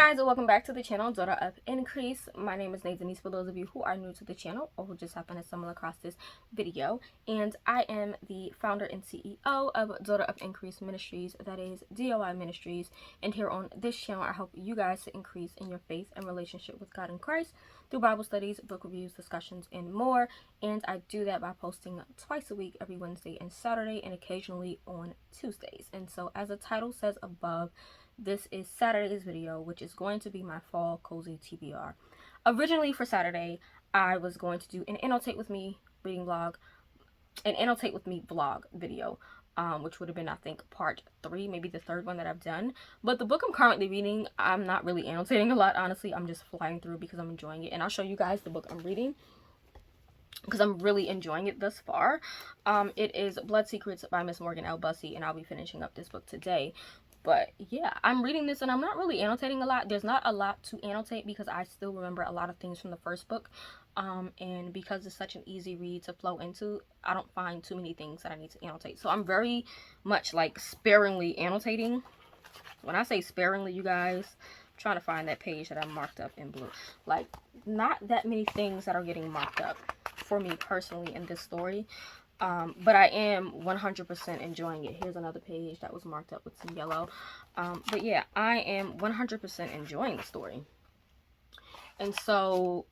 guys, welcome back to the channel, Daughter of Increase. My name is Denise for those of you who are new to the channel or who just happen to stumble across this video. And I am the founder and CEO of Daughter of Increase Ministries, that is DOI Ministries. And here on this channel, I help you guys to increase in your faith and relationship with God in Christ through Bible studies, book reviews, discussions, and more. And I do that by posting twice a week, every Wednesday and Saturday, and occasionally on Tuesdays. And so as the title says above, this is Saturday's video, which is going to be my fall cozy TBR. Originally for Saturday, I was going to do an Annotate with Me reading vlog, an Annotate with Me vlog video, which would have been, I think, part 3, maybe the third one that I've done. But the book I'm currently reading, I'm not really annotating a lot, honestly. I'm just flying through because I'm enjoying it. And I'll show you guys the book I'm reading because I'm really enjoying it thus far. It is Blood Secrets by Miss Morgan L. Bussey, and I'll be finishing up this book today. But yeah, I'm reading this and I'm not really annotating a lot. There's not a lot to annotate because I still remember a lot of things from the first book. And because it's such an easy read to flow into, I don't find too many things that I need to annotate. So I'm very much like sparingly annotating. When I say sparingly, you guys, I'm trying to find that page that I marked up in blue. Like, not that many things that are getting marked up for me personally in this story. But I am 100% enjoying it. Here's another page that was marked up with some yellow. But yeah, I am 100% enjoying the story. And so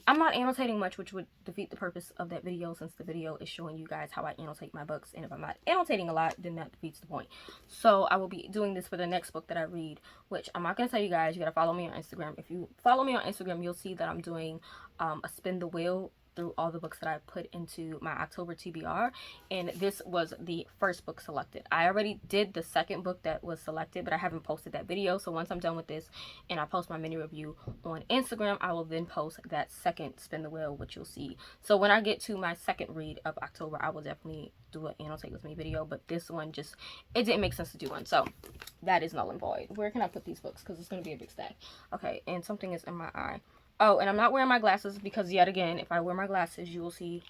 I'm not annotating much, which would defeat the purpose of that video, since the video is showing you guys how I annotate my books. And if I'm not annotating a lot, then that defeats the point. So I will be doing this for the next book that I read, which I'm not going to tell you guys. You got to follow me on Instagram. If you follow me on Instagram, you'll see that I'm doing a spin the wheel through all the books that I put into my October TBR, and this was the first book selected. I already did the second book that was selected, but I haven't posted that video. So once I'm done with this and I post my mini review on Instagram, I will then post that second spin the wheel, which you'll see. So when I get to my second read of October, I will definitely do an Annotate with Me video, but this one just, it didn't make sense to do one, so that is null and void. Where can I put these books, because it's going to be a big stack. Okay, and something is in my eye. Oh, and I'm not wearing my glasses because, yet again, if I wear my glasses, you will see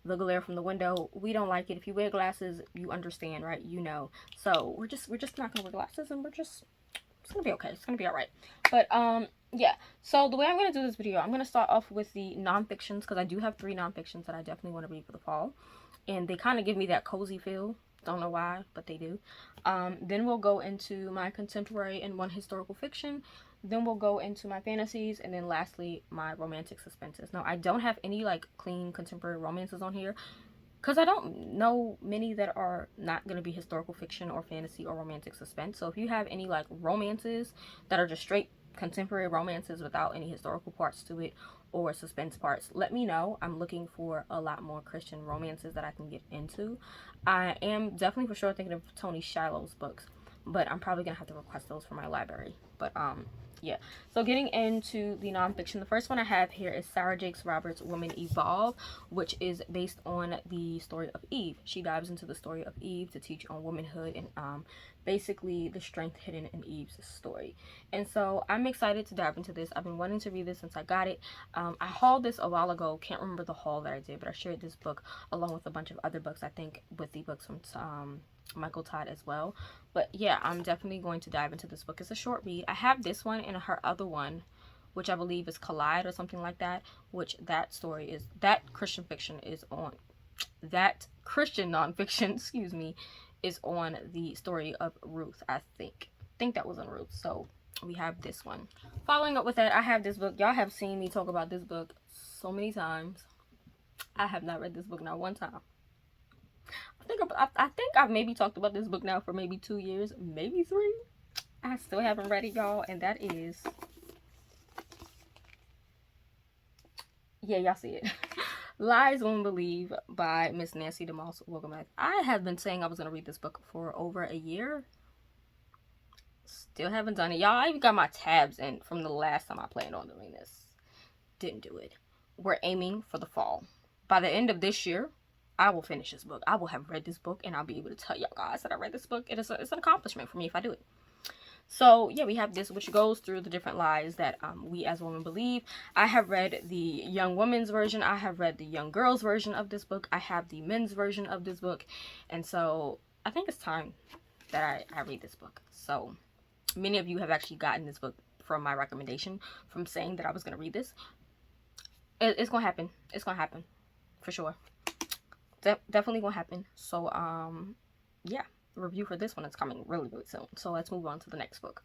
the glare from the window. We don't like it. If you wear glasses, you understand, right? You know. So we're just not gonna wear glasses, and it's gonna be okay. It's gonna be all right. But yeah. So the way I'm gonna do this video, I'm gonna start off with the nonfictions, because I do have 3 nonfictions that I definitely want to read for the fall, and they kind of give me that cozy feel. Don't know why, but they do. Then we'll go into my contemporary and 1 historical fiction. Then we'll go into my fantasies, and then lastly my romantic suspenses. Now, I don't have any like clean contemporary romances on here because I don't know many that are not going to be historical fiction or fantasy or romantic suspense. So if you have any like romances that are just straight contemporary romances without any historical parts to it or suspense parts, let me know. I'm looking for a lot more Christian romances that I can get into. I am definitely for sure thinking of Tony Shiloh's books, but I'm probably gonna have to request those from my library. But yeah, so getting into the nonfiction, the first one I have here is Sarah Jakes Roberts' Women Evolve, which is based on the story of Eve. She dives into the story of Eve to teach on womanhood and basically the strength hidden in Eve's story. And so I'm excited to dive into this. I've been wanting to read this since I got it. I hauled this a while ago. Can't remember the haul that I did, but I shared this book along with a bunch of other books, I think with the books from Michael Todd as well. But yeah, I'm definitely going to dive into this book. It's a short read. I have this one and her other one, which I believe is Collide or something like that, which that story is, that Christian fiction is on, that Christian nonfiction, excuse me, is on the story of Ruth. I think that was on Ruth. So we have this one. Following up with that, I have this book. Y'all have seen me talk about this book so many times. I have not read this book not one time. I think I've maybe talked about this book now for maybe 2 years, maybe 3. I still haven't read it, y'all, and that is, yeah, y'all see it. Lies Women Believe by Miss Nancy DeMoss Wolgemuth. I have been saying I was going to read this book for over a year. Still haven't done it. Y'all, I even got my tabs in from the last time I planned on doing this. Didn't do it. We're aiming for the fall. By the end of this year, I will finish this book. I will have read this book, and I'll be able to tell y'all guys that I read this book. It's an accomplishment for me if I do it. So yeah, we have this, which goes through the different lies that we as women believe. I have read the young women's version. I have read the young girls version of this book. I have the men's version of this book. And so I think it's time that I read this book. So many of you have actually gotten this book from my recommendation, from saying that I was going to read this. It's going to happen. It's going to happen. For sure. Definitely going to happen. So, yeah. The review for this one is coming really, really soon. So let's move on to the next book.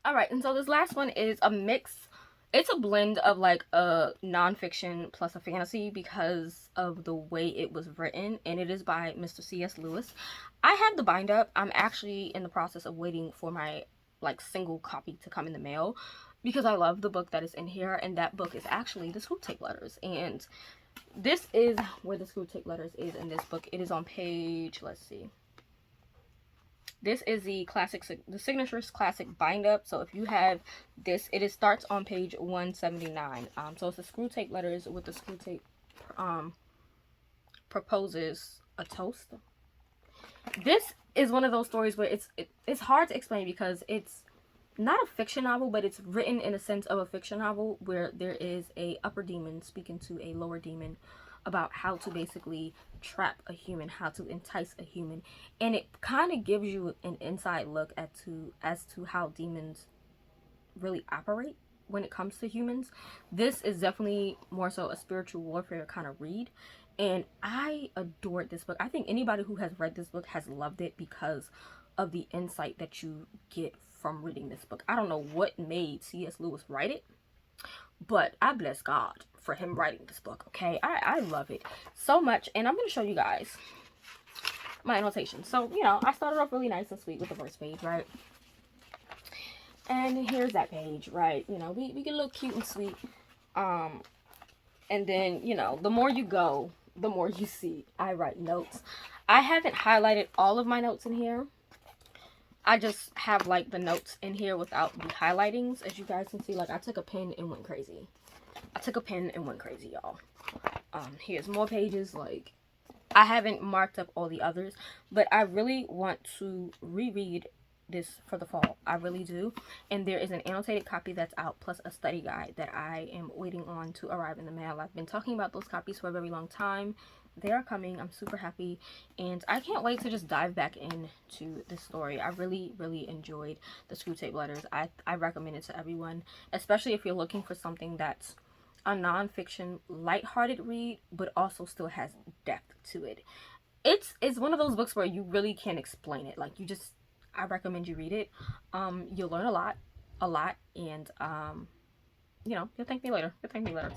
Alright, and so this last one is a mix. It's a blend of like a nonfiction plus a fantasy because of the way it was written, and it is by Mr. C.S. Lewis. I have the bind up. I'm actually in the process of waiting for my like single copy to come in the mail because I love the book that is in here, and that book is actually the Screwtape letters. And this is where the Screwtape letters is in this book. It is on page, let's see. This is the Signatures Classic bind up. So if you have this, it starts on page 179. So it's the Screwtape letters with the Screwtape proposes a toast. This is one of those stories where it's hard to explain because it's not a fiction novel, but it's written in a sense of a fiction novel where there is a upper demon speaking to a lower demon about how to basically trap a human, how to entice a human, and it kind of gives you an inside look as to how demons really operate when it comes to humans. This is definitely more so a spiritual warfare kind of read, and I adored this book. I think anybody who has read this book has loved it because of the insight that you get from reading this book. I don't know what made C.S. Lewis write it, but I bless God for him writing this book, okay? I love it so much, and I'm going to show you guys my annotations. So, you know, I started off really nice and sweet with the first page, right? And here's that page, right? You know, we get a little cute and sweet. And then, you know, the more you go, the more you see. I write notes. I haven't highlighted all of my notes in here. I just have, like, the notes in here without the highlightings. As you guys can see, like, I took a pen and went crazy. Y'all. Here's more pages. Like, I haven't marked up all the others, but I really want to reread this for the fall. I really do. And there is an annotated copy that's out, plus a study guide that I am waiting on to arrive in the mail. I've been talking about those copies for a very long time. They are coming. I'm super happy, and I can't wait to just dive back into this story. I really, really enjoyed the Screwtape letters. I recommend it to everyone, especially if you're looking for something that's a nonfiction, lighthearted read, but also still has depth to it. It's one of those books where you really can't explain it. Like, I recommend you read it. You'll learn a lot, and you know, you'll thank me later.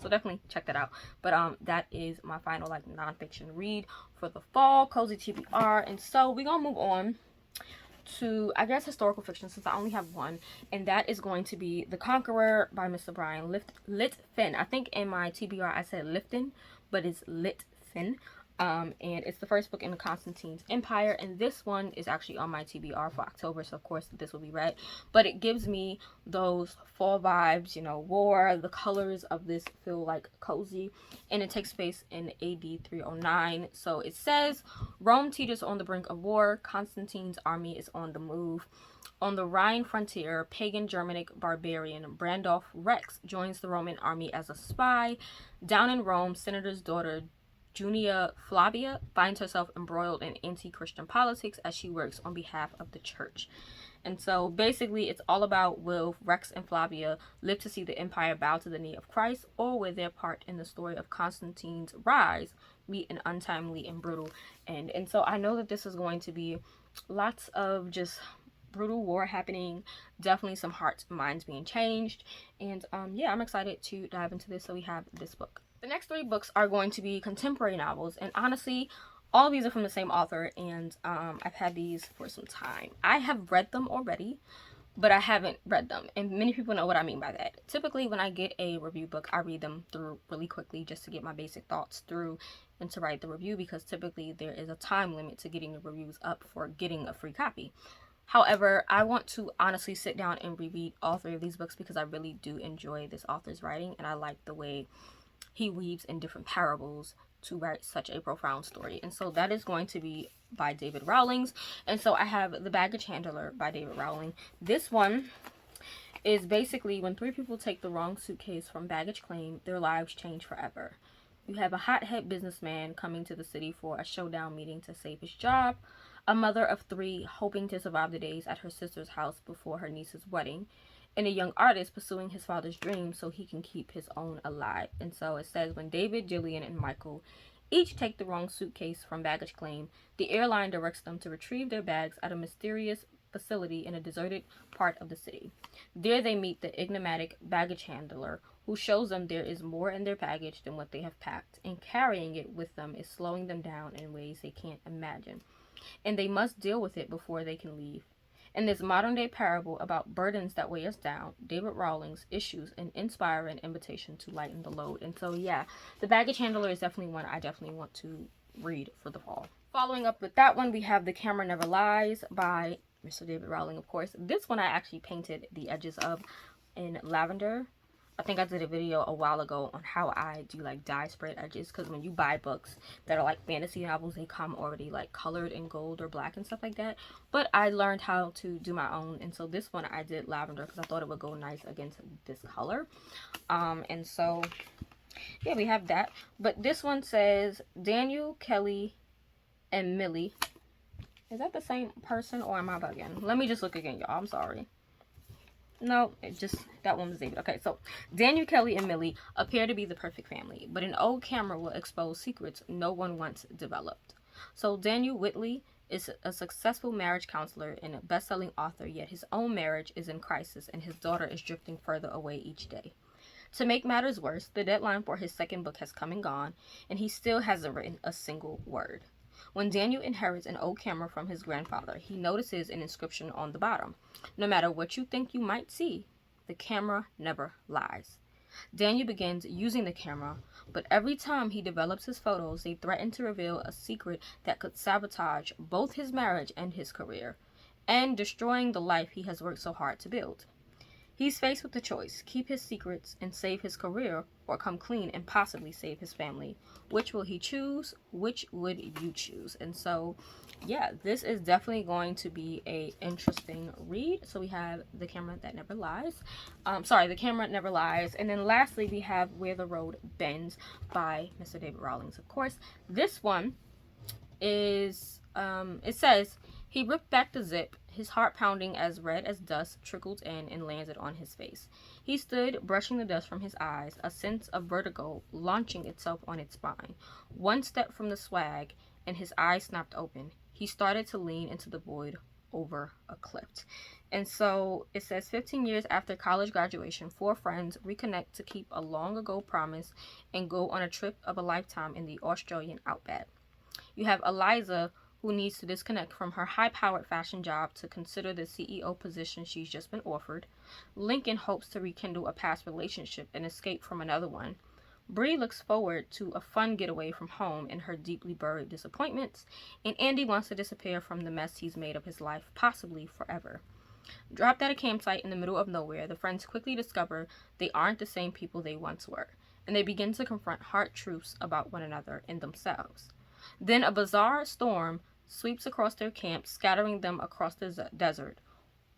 So definitely check that out. But that is my final like nonfiction read for the fall, cozy TBR. And so we're gonna move on to, I guess, historical fiction, since I only have one, and that is going to be The Conqueror by Mr. Bryan. Litfin. I think in my TBR I said Litfin, but it's Litfin. And it's the first book in the Constantine's Empire, and this one is actually on my TBR for October, so of course this will be read. But it gives me those fall vibes, you know, war. The colors of this feel like cozy, and it takes place in AD 309. So it says, Rome teeters on the brink of war. Constantine's army is on the move. On the Rhine frontier, pagan Germanic barbarian Brandolf Rex joins the Roman army as a spy. Down in Rome, senator's daughter Junia Flavia finds herself embroiled in anti-Christian politics as she works on behalf of the church. And so basically it's all about, will Rex and Flavia live to see the empire bow to the knee of Christ, or will their part in the story of Constantine's rise meet an untimely and brutal end? And so I know that this is going to be lots of just brutal war happening, definitely some hearts and minds being changed, and yeah, I'm excited to dive into this. So we have this book. The next 3 books are going to be contemporary novels, and honestly, all of these are from the same author, and I've had these for some time. I have read them already, but I haven't read them, and many people know what I mean by that. Typically, when I get a review book, I read them through really quickly just to get my basic thoughts through and to write the review, because typically there is a time limit to getting the reviews up for getting a free copy. However, I want to honestly sit down and reread all 3 of these books because I really do enjoy this author's writing, and I like the way he weaves in different parables to write such a profound story. And so that is going to be by David Rawlings. And so I have The Baggage Handler by David Rawlings. This one is basically when 3 people take the wrong suitcase from baggage claim, their lives change forever. You have a hothead businessman coming to the city for a showdown meeting to save his job, a mother of 3 hoping to survive the days at her sister's house before her niece's wedding, and a young artist pursuing his father's dream so he can keep his own alive. And so it says, when David, Jillian, and Michael each take the wrong suitcase from baggage claim, the airline directs them to retrieve their bags at a mysterious facility in a deserted part of the city. There they meet the enigmatic baggage handler, who shows them there is more in their baggage than what they have packed, and carrying it with them is slowing them down in ways they can't imagine, and they must deal with it before they can leave. In this modern-day parable about burdens that weigh us down, David Rawlings issues an inspiring invitation to lighten the load. And so, yeah, the baggage handler is definitely one I definitely want to read for the fall. Following up with that one, we have The Camera Never Lies by Mr. David Rawlings, of course. This one I actually painted the edges of in lavender. I think I did a video a while ago on how I do like dye spread edges, because when you buy books that are like fantasy novels, they come already like colored in gold or black and stuff like that. But I learned how to do my own, and so this one I did lavender because I thought it would go nice against this color. And so yeah, we have that. But this one says Daniel, Kelly, and Millie. Is that the same person or am I bugging? Let me just look again, y'all. I'm sorry. No, it just, that one was David. Okay, so Daniel, Kelly, and Millie appear to be the perfect family, but an old camera will expose secrets no one once developed. So Daniel Whitley is a successful marriage counselor and a best-selling author, yet his own marriage is in crisis and his daughter is drifting further away each day. To make matters worse, the deadline for his second book has come and gone, and he still hasn't written a single word. When Daniel inherits an old camera from his grandfather, he notices an inscription on the bottom. No matter what you think you might see, the camera never lies. Daniel begins using the camera, but every time he develops his photos, they threaten to reveal a secret that could sabotage both his marriage and his career, and destroying the life he has worked so hard to build. He's faced with the choice: keep his secrets and save his career, or come clean and possibly save his family. Which will he choose? Which would you choose? And so, yeah, this is definitely going to be a interesting read. So we have The Camera That Never Lies. The Camera Never Lies. And then lastly, we have Where the Road Bends by Mr. David Rawlings, of course. This one is, it says, he ripped back the zip, his heart pounding as red as dust trickled in and landed on his face. He stood, brushing the dust from his eyes, a sense of vertigo launching itself on its spine. One step from the swag, and his eyes snapped open. He started to lean into the void over a cliff. And so it says, 15 years after college graduation, 4 friends reconnect to keep a long ago promise and go on a trip of a lifetime in the Australian outback. You have Eliza, who needs to disconnect from her high-powered fashion job to consider the CEO position she's just been offered. Lincoln hopes to rekindle a past relationship and escape from another one. Bree looks forward to a fun getaway from home and her deeply buried disappointments. And Andy wants to disappear from the mess he's made of his life, possibly forever. Dropped at a campsite in the middle of nowhere, the friends quickly discover they aren't the same people they once were, and they begin to confront hard truths about one another and themselves. Then a bizarre storm sweeps across their camp, scattering them across the desert.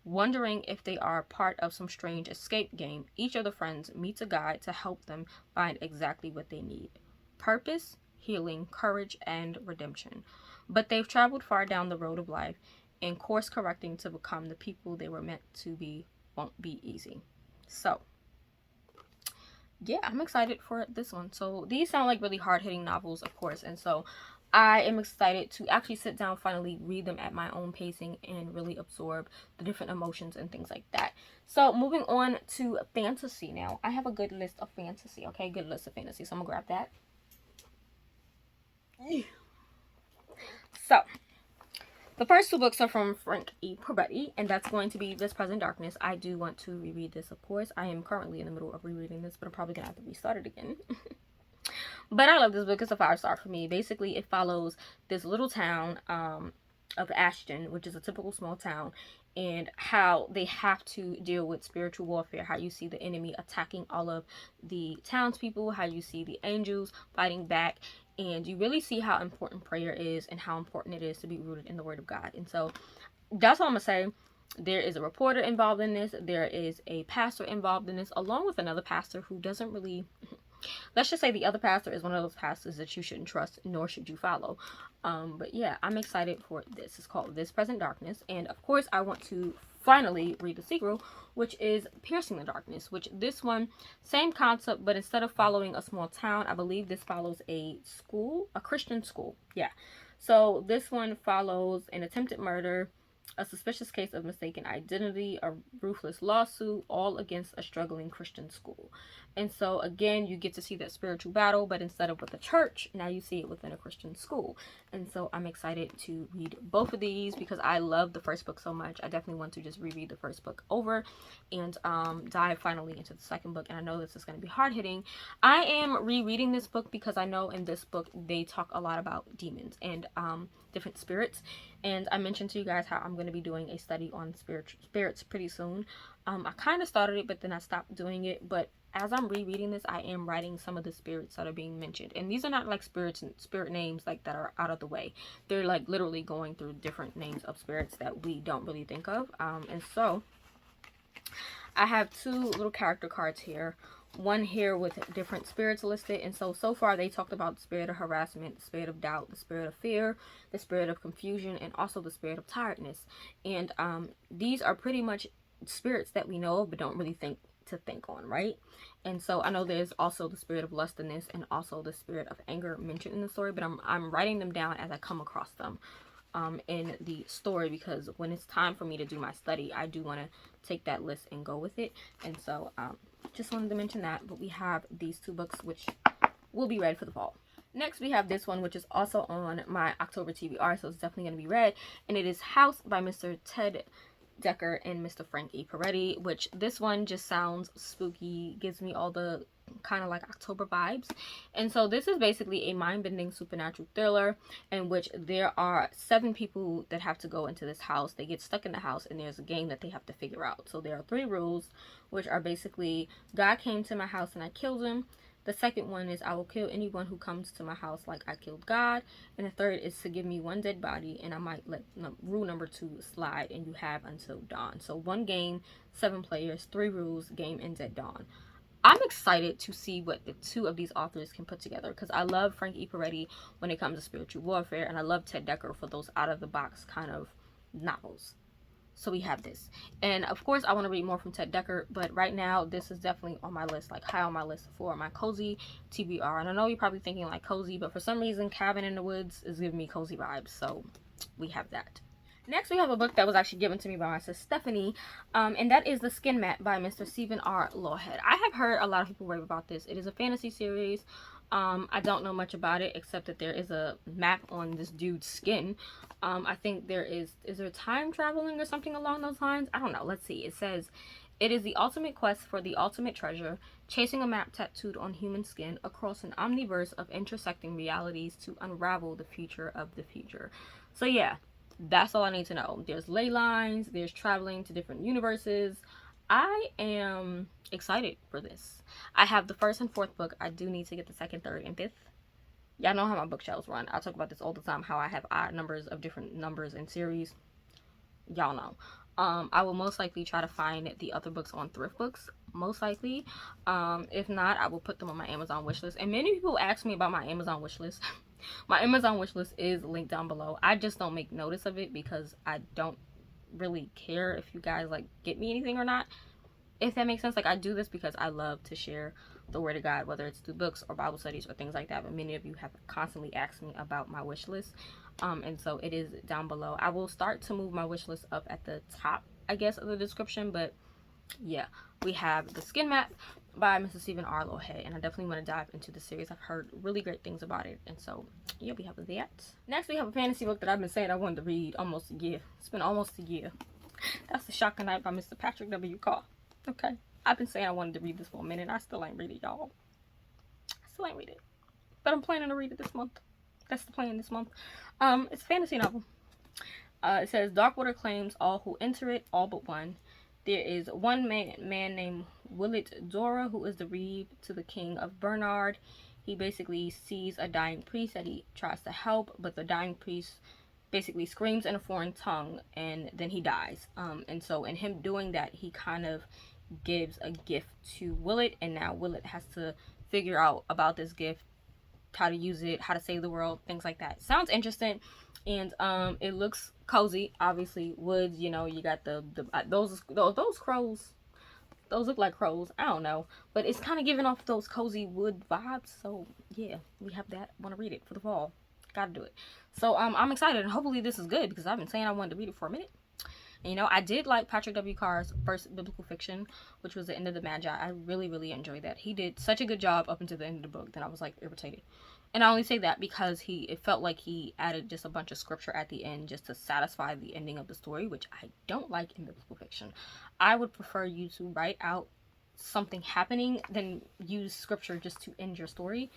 Wondering if they are part of some strange escape game, each of the friends meets a guide to help them find exactly what they need: purpose, healing, courage, and redemption. But they've traveled far down the road of life, and course correcting to become the people they were meant to be won't be easy. So yeah, I'm excited for this one. So these sound like really hard-hitting novels, of course, and so I am excited to actually sit down, finally read them at my own pacing and really absorb the different emotions and things like that. So moving on to fantasy now. I have a good list of fantasy, okay? Good list of fantasy. So I'm going to grab that. So the first 2 books are from Frank E. Peretti, and that's going to be This Present Darkness. I do want to reread this, of course. I am currently in the middle of rereading this, but I'm probably going to have to restart it again. But I love this book. It's a 5-star for me. Basically, it follows this little town of Ashton, which is a typical small town, and how they have to deal with spiritual warfare, how you see the enemy attacking all of the townspeople, how you see the angels fighting back, and you really see how important prayer is and how important it is to be rooted in the Word of God. And so that's all I'm going to say. There is a reporter involved in this. There is a pastor involved in this, along with another pastor who doesn't really let's just say the other pastor is one of those pastors that you shouldn't trust, nor should you follow. But yeah, I'm excited for this. It's called This Present Darkness. And of course, I want to finally read the sequel, which is Piercing the Darkness, which this one, same concept, but instead of following a small town, I believe this follows a school, a Christian school. Yeah. So this one follows an attempted murder, a suspicious case of mistaken identity, a ruthless lawsuit, all against a struggling Christian school. And so again, you get to see that spiritual battle, but instead of with the church, now you see it within a Christian school. And so I'm excited to read both of these because I love the first book so much. I definitely want to just reread the first book over and dive finally into the second book. And I know this is going to be hard-hitting. I am rereading this book because I know in this book they talk a lot about demons and different spirits. And I mentioned to you guys how I'm going to be doing a study on spirits pretty soon. I kind of started it, but then I stopped doing it. But as I'm rereading this, I am writing some of the spirits that are being mentioned. And these are not like spirit names like that are out of the way. They're like literally going through different names of spirits that we don't really think of. And so I have two little character cards here. One here with different spirits listed. And so far they talked about the spirit of harassment, the spirit of doubt, the spirit of fear, the spirit of confusion, and also the spirit of tiredness. And these are pretty much spirits that we know of but don't really think on, right? And so I know there's also the spirit of lustfulness and also the spirit of anger mentioned in the story, but I'm writing them down as I come across them in the story, because when it's time for me to do my study, I do want to take that list and go with it. And so just wanted to mention that. But we have these two books which will be read for the fall. Next, we have this one, which is also on my October TBR, so it's definitely going to be read, and it is House by Mr. Ted Dekker and Mr. Frank E. Peretti, which this one just sounds spooky, gives me all the kind of like October vibes. And so this is basically a mind-bending supernatural thriller in which there are 7 people that have to go into this house. They get stuck in the house and there's a game that they have to figure out. So there are 3 rules, which are basically God came to my house and I killed him. The second one is I will kill anyone who comes to my house like I killed God. And the third is to give me 1 dead body and I might let rule number 2 slide, and you have until dawn. So 1 game, 7 players, 3 rules, game ends at dawn. I'm excited to see what the 2 of these authors can put together, because I love Frank E. Peretti when it comes to spiritual warfare, and I love Ted Dekker for those out-of-the-box kind of novels. So we have this. And of course, I want to read more from Ted Dekker, but right now, this is definitely on my list, like high on my list for my cozy TBR. And I know you're probably thinking like cozy, but for some reason, Cabin in the Woods is giving me cozy vibes. So we have that. Next, we have a book that was actually given to me by my sister Stephanie, and that is The Skin Map by Mr. Stephen R. Lawhead. I have heard a lot of people rave about this. It is a fantasy series. I don't know much about it except that there is a map on this dude's skin. I think is there time traveling or something along those lines? I don't know. Let's see. It says, it is the ultimate quest for the ultimate treasure, chasing a map tattooed on human skin across an omniverse of intersecting realities to unravel the future of the future. So yeah, that's all I need to know. There's ley lines, there's traveling to different universes. I am excited for this. I have the 1st and 4th book. I do need to get the 2nd, 3rd, and 5th. Y'all know how my bookshelves run. I talk about this all the time, how I have odd numbers of different numbers and series. Y'all know. I will most likely try to find the other books on thrift books, most likely. If not, I will put them on my Amazon wishlist. And many people ask me about my Amazon wishlist. My Amazon wishlist is linked down below. I just don't make notice of it because I don't really care if you guys like get me anything or not, if that makes sense. Like, I do this because I love to share the word of God, whether it's through books or Bible studies or things like that. But many of you have constantly asked me about my wish list, and so it is down below. I will start to move my wish list up at the top, I guess, of the description. But yeah, we have The Skin Map by Mr. Stephen R. Lawhead, and I definitely want to dive into the series. I've heard really great things about it, and so yeah, we have that. Next, we have a fantasy book that I've been saying I wanted to read almost a year. It's been almost a year. That's The Shocking Night by Mr. Patrick W. Carr. Okay, I've been saying I wanted to read this for a minute. I still ain't read it, y'all. I still ain't read it, but I'm planning to read it this month. That's the plan this month. It's a fantasy novel. It says, Darkwater claims all who enter it, all but one. There is one man named Willett Dora who is the reeve to the king of Bernard. He basically sees a dying priest that he tries to help, but the dying priest basically screams in a foreign tongue and then he dies. And so in him doing that, he kind of gives a gift to Willett, and now Willett has to figure out about this gift, how to use it, how to save the world, things like that. Sounds interesting. And it looks cozy. Obviously woods, you know, you got those crows. Those look like crows. I don't know, but it's kind of giving off those cozy wood vibes. So yeah, we have that. Want to read it for the fall. Gotta do it. So I'm excited, and hopefully this is good, because I've been saying I wanted to read it for a minute. And, you know, I did like Patrick W. Carr's first biblical fiction, which was The End of the Magi. I really, really enjoyed that. He did such a good job up until the end of the book. Then I was like irritated. And I only say that because it felt like he added just a bunch of scripture at the end just to satisfy the ending of the story, which I don't like in biblical fiction. I would prefer you to write out something happening than use scripture just to end your story,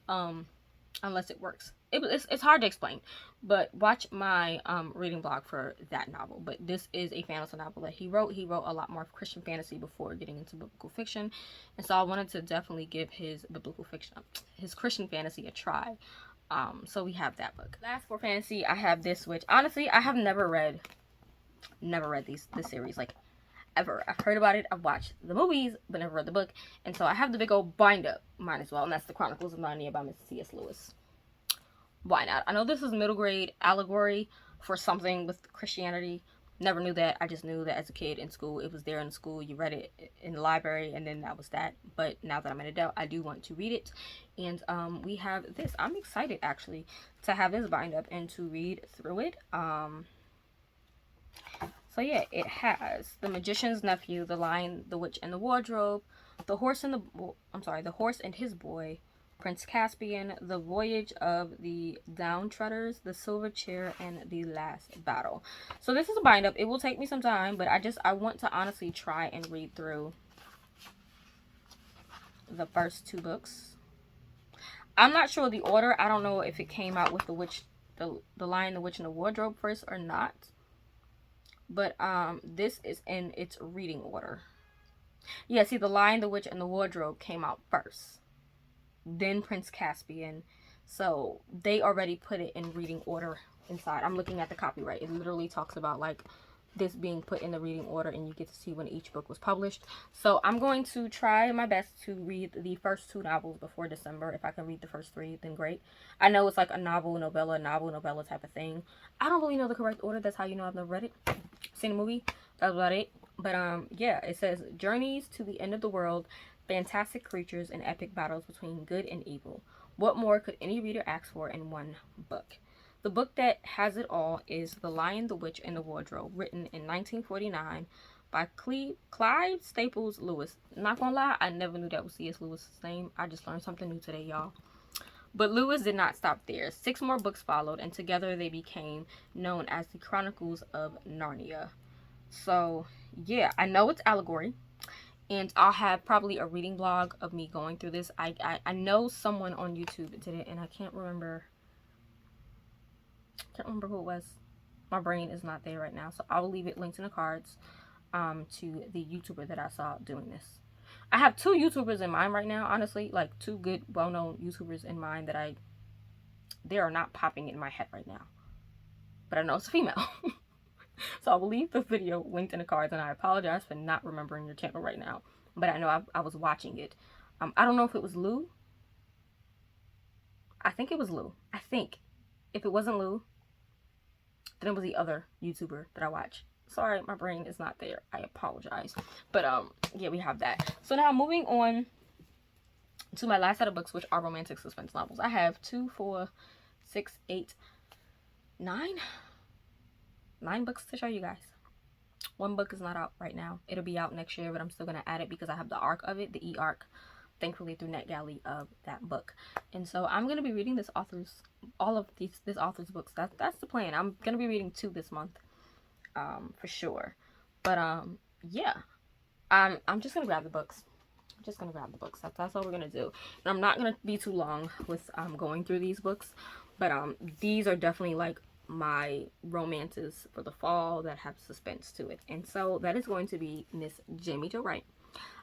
unless it works. It's hard to explain, but watch my reading blog for that novel. But this is a fantasy novel that he wrote. He wrote a lot more Christian fantasy before getting into biblical fiction, and so I wanted to definitely give his Christian fantasy a try. So we have that book. Last for fantasy, I have this, which honestly I have never read this series, like, ever. I've heard about it, I've watched the movies, but never read the book. And so I have the big old bind up, mine as well, and that's The Chronicles of Narnia by Miss C.S. Lewis. Why not? I know this is middle grade allegory for something with Christianity. Never knew that. I just knew that as a kid in school, it was there in school. You read it in the library, and then that was that. But now that I'm an adult, I do want to read it. And we have this. I'm excited, actually, to have this bind up and to read through it. So yeah, it has The Magician's Nephew, The Lion, the Witch, and the Wardrobe, The Horse and His Boy, Prince Caspian, The Voyage of the Downtreaders, The Silver Chair, and The Last Battle. So this is a bind up. It will take me some time, but I want to honestly try and read through the first two books. I'm not sure the order. I don't know if it came out with the Lion, the Witch, and the Wardrobe first or not. But this is in its reading order. Yeah, see, The Lion, the Witch, and the Wardrobe came out first, then Prince Caspian. So they already put it in reading order inside. I'm looking at the copyright. It literally talks about like this being put in the reading order, and you get to see when each book was published. So I'm going to try my best to read the first two novels before December. If I can read the first three, then great. I know it's like a novel novella type of thing. I don't really know the correct order. That's how you know I've never read it. Seen the movie. That's about it. But yeah, it says journeys to the end of the world, fantastic creatures, and epic battles between good and evil. What more could any reader ask for in one book? The book that has it all is The Lion, the Witch, and the Wardrobe, written in 1949 by Clyde Staples Lewis. Not gonna lie, I never knew that was C.S. Lewis's name. I just learned something new today, y'all. But Lewis did not stop there. 6 more books followed, and together they became known as the Chronicles of Narnia. So, yeah, I know it's allegory, and I'll have probably a reading blog of me going through this. I know someone on YouTube did it, and I can't remember who it was. My brain is not there right now, so I will leave it linked in the cards to the YouTuber that I saw doing this. I have 2 YouTubers in mind right now, honestly, like 2 good, well-known YouTubers in mind that they are not popping in my head right now, but I know it's a female. So I will leave the video linked in the cards, and I apologize for not remembering your channel right now, but I know I was watching it. I don't know if it was Lou. I think it was Lou. I think. If it wasn't Lou, then it was the other YouTuber that I watch. Sorry, my brain is not there. I apologize. But yeah, we have that. So now moving on to my last set of books, which are romantic suspense novels. I have 2, 4, 6, 8, 9 books to show you guys. 1 book is not out right now. It'll be out next year, but I'm still gonna add it because I have the arc of it, the e-arc, thankfully through NetGalley, of that book. And so I'm gonna be reading this author's books. That's the plan. I'm gonna be reading 2 this month, for sure. But yeah, I'm just gonna grab the books. That's all we're gonna do. And I'm not gonna be too long with going through these books, but these are definitely like my romances for the fall that have suspense to it. And so that is going to be Miss Jamie Jo Wright.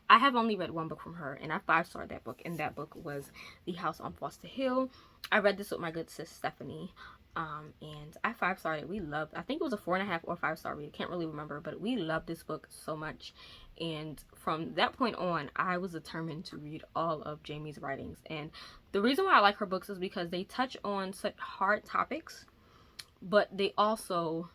I have only read 1 book from her, and I 5-starred that book, and that book was The House on Foster Hill. I read this with my good sis Stephanie. And I 5-starred it. We loved, I think it was a 4.5 or 5-star read, can't really remember, but we loved this book so much. And from that point on, I was determined to read all of Jamie's writings. And the reason why I like her books is because they touch on such hard topics, but they also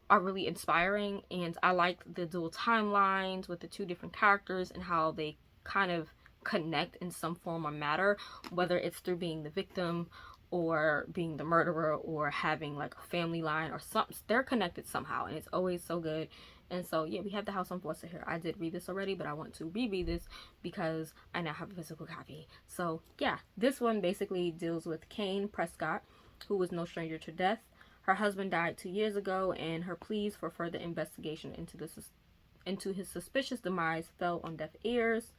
are really inspiring. And I like the dual timelines with the two different characters and how they kind of connect in some form or matter, whether it's through being the victim or being the murderer or having like a family line or something. They're connected somehow, and it's always so good. And so yeah, we have the House on Foster here. I did read this already, but I want to reread this because I now have a physical copy. So yeah, this one basically deals with Kane Prescott, who was no stranger to death. Her husband died 2 years ago, and her pleas for further investigation into his suspicious demise fell on deaf ears.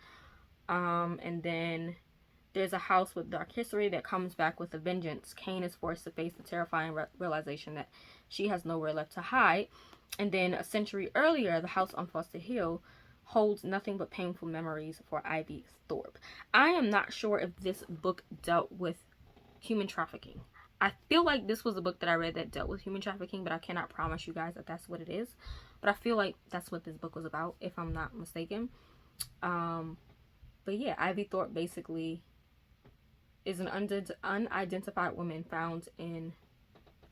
And then there's a house with dark history that comes back with a vengeance. Kane is forced to face the terrifying realization that she has nowhere left to hide. And then a century earlier, the house on Foster Hill holds nothing but painful memories for Ivy Thorpe. I am not sure if this book dealt with human trafficking. I feel like this was a book that I read that dealt with human trafficking, but I cannot promise you guys that that's what it is. But I feel like that's what this book was about, if I'm not mistaken. But yeah, Ivy Thorpe basically is an unidentified woman found in...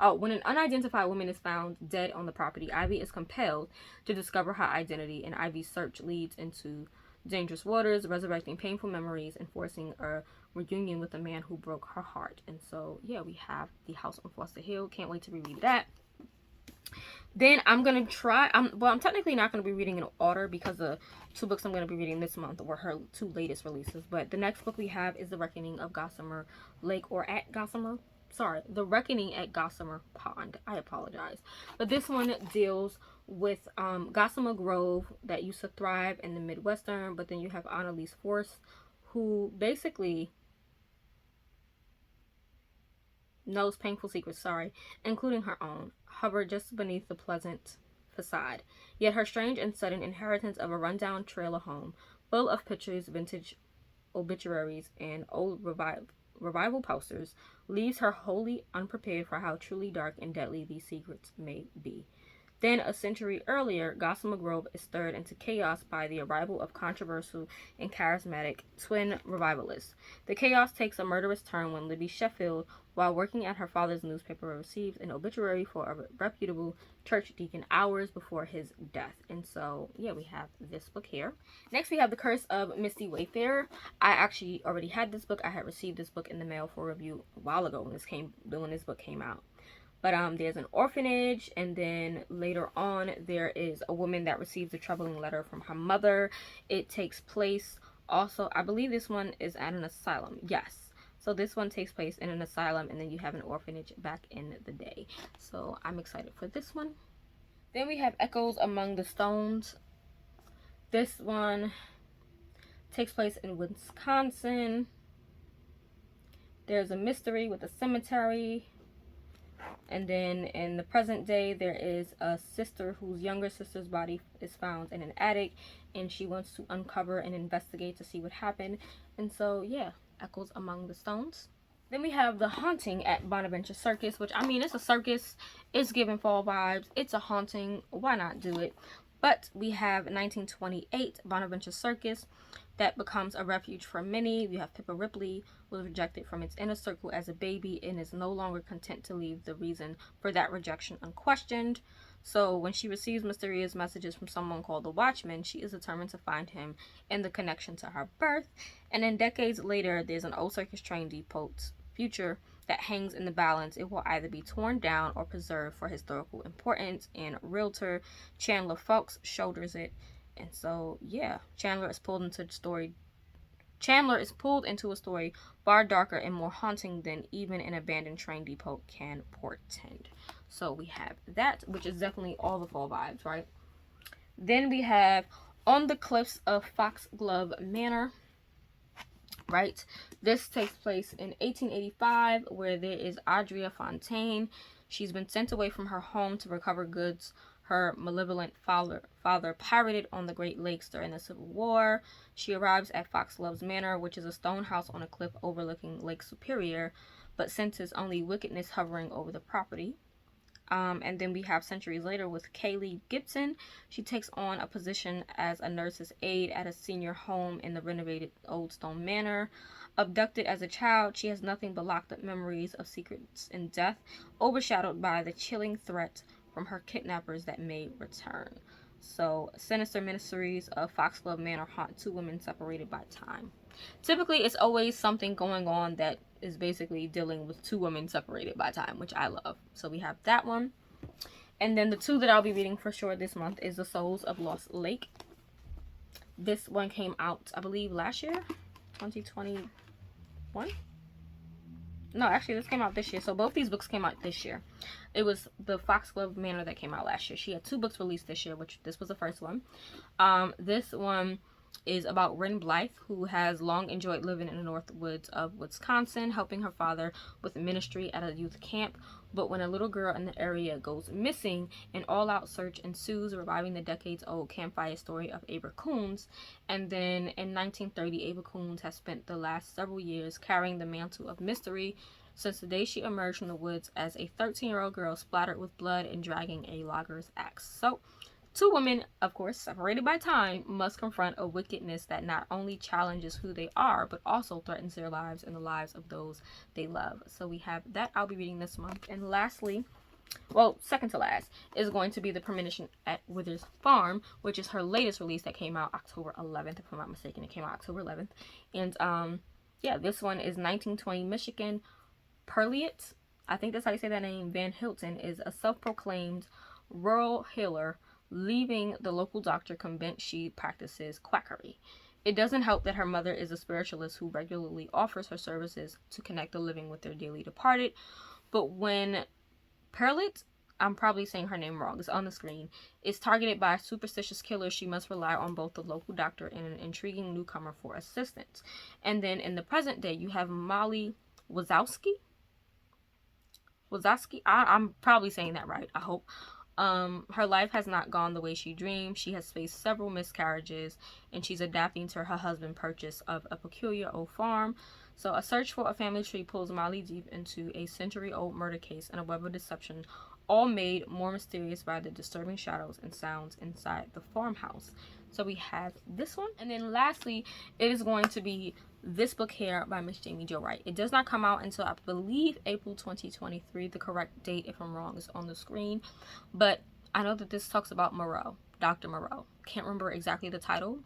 Oh, when an unidentified woman is found dead on the property, Ivy is compelled to discover her identity, and Ivy's search leads into dangerous waters, resurrecting painful memories, and forcing a reunion with a man who broke her heart. And so, yeah, we have The House on Foster Hill. Can't wait to reread that. Then I'm going to try... I'm technically not going to be reading in order because the 2 books I'm going to be reading this month were her 2 latest releases. But the next book we have is The Reckoning of Gossamer Lake, or at Gossamer... Sorry, The Reckoning at Gossamer Pond. I apologize. But this one deals with Gossamer Grove that used to thrive in the Midwestern. But then you have Annalise Force, who basically knows painful secrets, including her own, hover just beneath the pleasant facade. Yet her strange and sudden inheritance of a rundown trailer home, full of pictures, vintage obituaries, and old revival posters, leaves her wholly unprepared for how truly dark and deadly these secrets may be. Then, a century earlier, Gossamer Grove is stirred into chaos by the arrival of controversial and charismatic twin revivalists. The chaos takes a murderous turn when Libby Sheffield, while working at her father's newspaper, receives an obituary for a reputable church deacon hours before his death. And so, yeah, we have this book here. Next, we have The Curse of Misty Wayfarer. I actually already had this book. I had received this book in the mail for review a while ago when this book came out. But there's an orphanage, and then later on there is a woman that receives a troubling letter from her mother. It takes place also, I believe this one is at an asylum. Yes. So this one takes place in an asylum, and then you have an orphanage back in the day. So I'm excited for this one. Then we have Echoes Among the Stones. This one takes place in Wisconsin. There's a mystery with a cemetery. And then in the present day, there is a sister whose younger sister's body is found in an attic, and she wants to uncover and investigate to see what happened. And so, yeah, Echoes Among the Stones. Then we have The Haunting at Bonaventure Circus, which, I mean, it's a circus. It's giving fall vibes. It's a haunting. Why not do it? But we have 1928 Bonaventure Circus that becomes a refuge for many. We have Pippa Ripley, was rejected from its inner circle as a baby and is no longer content to leave the reason for that rejection unquestioned. So when she receives mysterious messages from someone called the Watchman, she is determined to find him and the connection to her birth. And then decades later, there's an old circus train depot's future that hangs in the balance. It will either be torn down or preserved for historical importance, and realtor Chandler Fox shoulders it. And so, yeah, Chandler is pulled into a story far darker and more haunting than even an abandoned train depot can portend. So we have that, which is definitely all the fall vibes, right? Then we have On the Cliffs of Foxglove Manor, right? This takes place in 1885, where there is Adria Fontaine. She's been sent away from her home to recover goods her malevolent father pirated on the Great Lakes during the Civil War. She arrives at Foxglove's Manor, which is a stone house on a cliff overlooking Lake Superior. but senses only wickedness hovering over the property. And then we have Centuries Later with Kaylee Gibson. She takes on a position as a nurse's aide at a senior home in the renovated Old Stone Manor. Abducted as a child, she has nothing but locked up memories of secrets and death, overshadowed by the chilling threat from her kidnappers that may return. So, sinister mysteries of Foxglove Manor haunt two women separated by time. Typically, it's always something going on that is basically dealing with two women separated by time, which I love. So we have that one. And then the two that I'll be reading for sure this month is The Souls of Lost Lake. This one came out, I believe, last year, 2021. No, actually, this came out this year. So both these books came out this year. It was the Foxglove Manor that came out last year. She had two books released this year, which this was the first one. This one is about Wren Blythe, who has long enjoyed living in the North Woods of Wisconsin, helping her father with ministry at a youth camp. But when a little girl in the area goes missing, an all-out search ensues, reviving the decades-old campfire story of Ava Coons. And then in 1930, Ava Coons has spent the last several years carrying the mantle of mystery since the day she emerged from the woods as a 13-year-old girl splattered with blood and dragging a logger's axe. So, two women, of course, separated by time, must confront a wickedness that not only challenges who they are, but also threatens their lives and the lives of those they love. So we have that I'll be reading this month. And lastly, well, second to last, is going to be The Premonition at Wither's Farm, which is her latest release that came out October 11th, if I'm not mistaken. It came out October 11th. And, yeah, this one is 1920 Michigan. Perliot, I think that's how you say that name, Van Hilton, is a self-proclaimed rural healer, leaving the local doctor convinced she practices quackery. It doesn't help that her mother is a spiritualist who regularly offers her services to connect the living with their dearly departed. But when Perlit, I'm probably saying her name wrong, it's on the screen, is targeted by a superstitious killer, she must rely on both the local doctor and an intriguing newcomer for assistance. And then in the present day, you have Molly Wazowski. I'm probably saying that right, I hope. Her life has not gone the way she dreamed. She has faced several miscarriages, and she's adapting to her husband's purchase of a peculiar old farm. So a search for a family tree pulls Molly deep into a century-old murder case and a web of deception, all made more mysterious by the disturbing shadows and sounds inside the farmhouse. So we have this one. And then lastly, it is going to be this book here by Miss Jamie Jo Wright. It does not come out until, I believe, April 2023. The correct date, if I'm wrong, is on the screen. But I know that this talks about Moreau, Dr. Moreau. Can't remember exactly the title.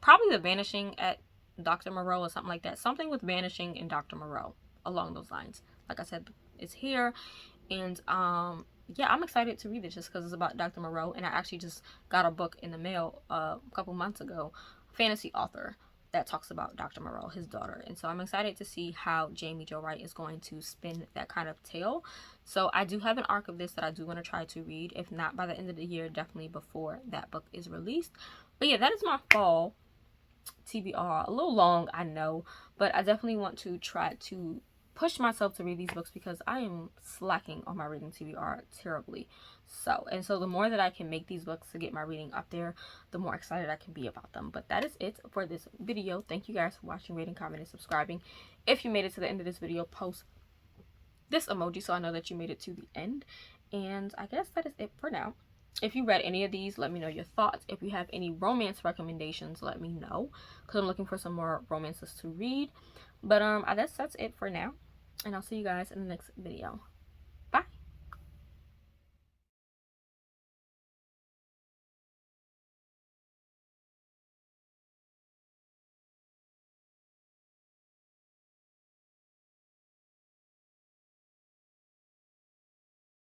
Probably The Vanishing at Dr. Moreau or something like that. Something with Vanishing in Dr. Moreau, along those lines. Like I said, it's here. And yeah, I'm excited to read it just because it's about Dr. Moreau. And I actually just got a book in the mail a couple months ago. Fantasy author that talks about Dr. Moreau, his daughter. And so I'm excited to see how Jamie Jo Wright is going to spin that kind of tale. So I do have an arc of this that I do want to try to read. If not by the end of the year, definitely before that book is released. But yeah, that is my fall TBR. A little long, I know. But I definitely want to try to push myself to read these books because I am slacking on my reading TBR terribly. So the more that I can make these books to get my reading up there, the more excited I can be about them. But that is it for this video. Thank you guys for watching, rating, commenting, subscribing. If you made it to the end of this video, post this emoji so I know that you made it to the end. And I guess that is it for now. If you read any of these, let me know your thoughts. If you have any romance recommendations, let me know, because I'm looking for some more romances to read. But I guess that's it for now, and I'll see you guys in the next video.